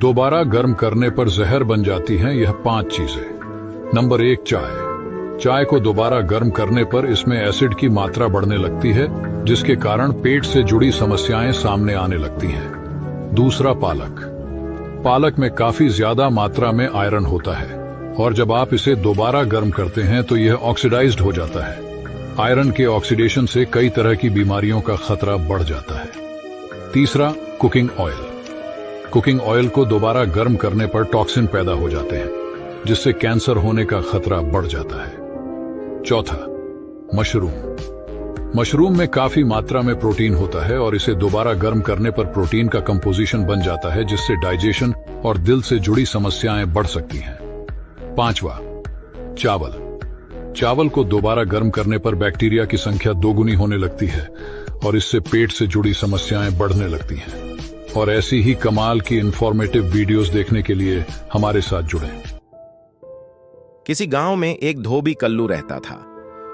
दोबारा गर्म करने पर जहर बन जाती हैं यह 5 चीजें। नंबर 1, चाय। चाय को दोबारा गर्म करने पर इसमें एसिड की मात्रा बढ़ने लगती है, जिसके कारण पेट से जुड़ी समस्याएं सामने आने लगती हैं। दूसरा, पालक। पालक में काफी ज्यादा मात्रा में आयरन होता है और जब आप इसे दोबारा गर्म करते हैं तो यह ऑक्सीडाइज्ड हो जाता है। आयरन के ऑक्सीडेशन से कई तरह की बीमारियों का खतरा बढ़ जाता है। तीसरा, कुकिंग ऑयल। कुकिंग ऑयल को दोबारा गर्म करने पर टॉक्सिन पैदा हो जाते हैं, जिससे कैंसर होने का खतरा बढ़ जाता है। चौथा, मशरूम। मशरूम में काफी मात्रा में प्रोटीन होता है और इसे दोबारा गर्म करने पर प्रोटीन का कंपोजिशन बन जाता है, जिससे डाइजेशन और दिल से जुड़ी समस्याएं बढ़ सकती हैं। पांचवा, चावल। चावल को दोबारा गर्म करने पर बैक्टीरिया की संख्या दोगुनी होने लगती है और इससे पेट से जुड़ी समस्याएं बढ़ने लगती हैं। और ऐसी ही कमाल की इंफॉर्मेटिव वीडियोस देखने के लिए हमारे साथ जुड़ें। किसी गांव में एक धोबी कल्लू रहता था।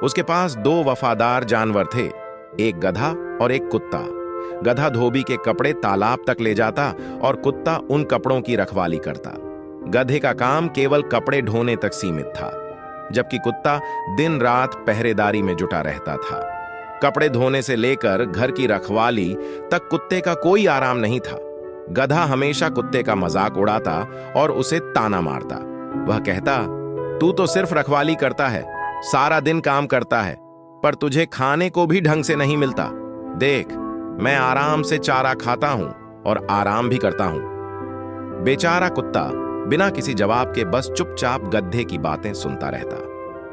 उसके पास 2 वफादार जानवर थे, एक गधा और एक कुत्ता। गधा धोबी के कपड़े तालाब तक ले जाता और कुत्ता उन कपड़ों की रखवाली करता। गधे का काम केवल कपड़े ढोने तक सीमित था, जबकि कुत्ता दिन रात पहरेदारी में जुटा रहता था। कपड़े धोने से लेकर घर की रखवाली तक कुत्ते का कोई आराम नहीं था। गधा हमेशा कुत्ते का मजाक उड़ाता और उसे ताना मारता। वह कहता, तू तो सिर्फ रखवाली करता है, सारा दिन काम करता है, पर तुझे खाने को भी ढंग से नहीं मिलता। देख, मैं आराम से चारा खाता हूं और आराम भी करता हूं। बेचारा कुत्ता बिना किसी जवाब के बस चुपचाप गधे की बातें सुनता रहता।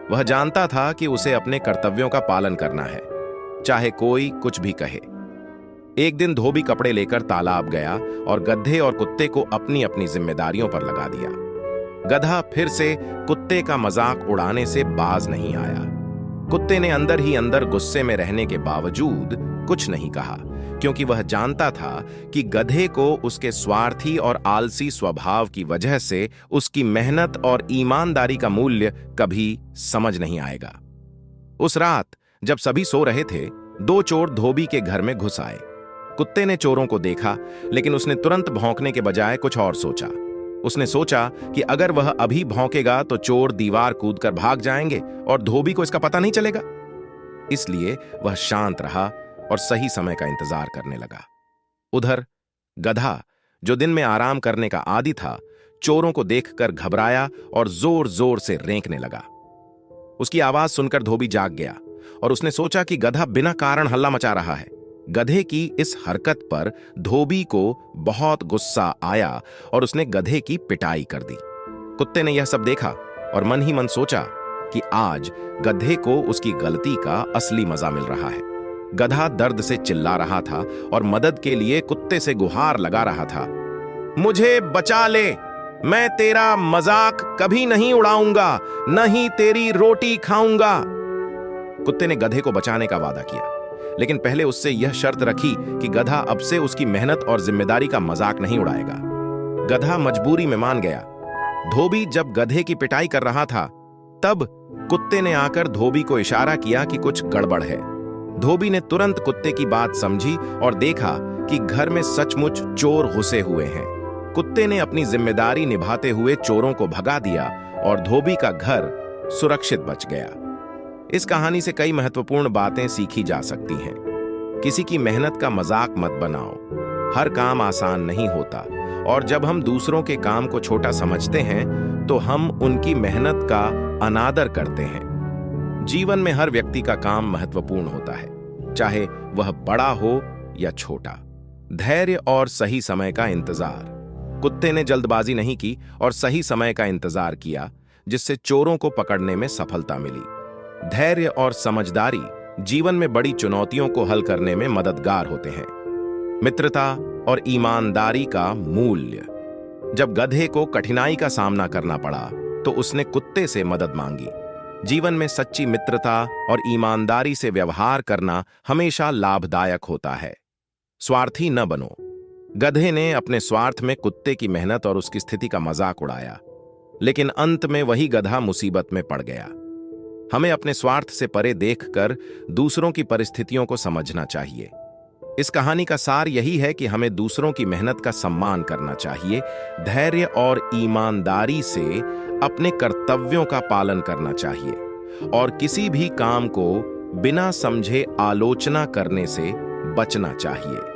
वह जानता था कि उसे अपने कर्तव्यों का पालन करना है, चाहे कोई कुछ भी कहे। एक दिन धोबी कपड़े लेकर तालाब गया और गधे और कुत्ते को अपनी अपनी जिम्मेदारियों पर लगा दिया। गधा फिर से कुत्ते का मजाक उड़ाने से बाज नहीं आया। कुत्ते ने अंदर ही अंदर गुस्से में रहने के बावजूद कुछ नहीं कहा, क्योंकि वह जानता था कि गधे को उसके स्वार्थी और आलसी स्वभाव की वजह से उसकी मेहनत और ईमानदारी का मूल्य कभी समझ नहीं आएगा। उस रात जब सभी सो रहे थे, 2 चोर धोबी के घर में घुस आए। कुत्ते ने चोरों को देखा, लेकिन उसने तुरंत भौंकने के बजाय कुछ और सोचा। उसने सोचा कि अगर वह अभी भौंकेगा तो चोर दीवार कूदकर भाग जाएंगे और धोबी को इसका पता नहीं चलेगा। इसलिए वह शांत रहा और सही समय का इंतजार करने लगा। उधर गधा, जो दिन में आराम करने का आदी था, चोरों को देखकर घबराया और जोर जोर से रेंकने लगा। उसकी आवाज सुनकर धोबी जाग गया और उसने सोचा कि गधा बिना कारण हल्ला मचा रहा है। गधे की इस हरकत पर धोबी को बहुत गुस्सा आया और उसने गधे की पिटाई कर दी। कुत्ते ने यह सब देखा और मन ही मन सोचा कि आज गधे को उसकी गलती का असली मजा मिल रहा है। गधा दर्द से चिल्ला रहा था और मदद के लिए कुत्ते से गुहार लगा रहा था। मुझे बचा ले, मैं तेरा मजाक कभी नहीं उड़ाऊंगा, न ही तेरी रोटी खाऊंगा। कुत्ते ने गधे को बचाने का वादा किया, लेकिन पहले उससे यह शर्त रखी कि गधा अब से उसकी मेहनत और जिम्मेदारी का मजाक नहीं उड़ाएगा। गधा मजबूरी में मान गया। धोबी जब गधे की पिटाई कर रहा था, तब कुत्ते ने आकर धोबी को इशारा किया कि कुछ गड़बड़ है। धोबी ने तुरंत कुत्ते की बात समझी और देखा कि घर में सचमुच चोर घुसे हुए हैं। कुत्ते ने अपनी जिम्मेदारी निभाते हुए चोरों को भगा दिया और धोबी का घर सुरक्षित बच गया। इस कहानी से कई महत्वपूर्ण बातें सीखी जा सकती हैं। किसी की मेहनत का मजाक मत बनाओ। हर काम आसान नहीं होता और जब हम दूसरों के काम को छोटा समझते हैं तो हम उनकी मेहनत का अनादर करते हैं। जीवन में हर व्यक्ति का काम महत्वपूर्ण होता है, चाहे वह बड़ा हो या छोटा। धैर्य और सही समय का इंतजार। कुत्ते ने जल्दबाजी नहीं की और सही समय का इंतजार किया, जिससे चोरों को पकड़ने में सफलता मिली। धैर्य और समझदारी जीवन में बड़ी चुनौतियों को हल करने में मददगार होते हैं। मित्रता और ईमानदारी का मूल्य। जब गधे को कठिनाई का सामना करना पड़ा तो उसने कुत्ते से मदद मांगी। जीवन में सच्ची मित्रता और ईमानदारी से व्यवहार करना हमेशा लाभदायक होता है। स्वार्थी न बनो। गधे ने अपने स्वार्थ में कुत्ते की मेहनत और उसकी स्थिति का मजाक उड़ाया, लेकिन अंत में वही गधा मुसीबत में पड़ गया। हमें अपने स्वार्थ से परे देखकर दूसरों की परिस्थितियों को समझना चाहिए। इस कहानी का सार यही है कि हमें दूसरों की मेहनत का सम्मान करना चाहिए, धैर्य और ईमानदारी से अपने कर्तव्यों का पालन करना चाहिए और किसी भी काम को बिना समझे आलोचना करने से बचना चाहिए।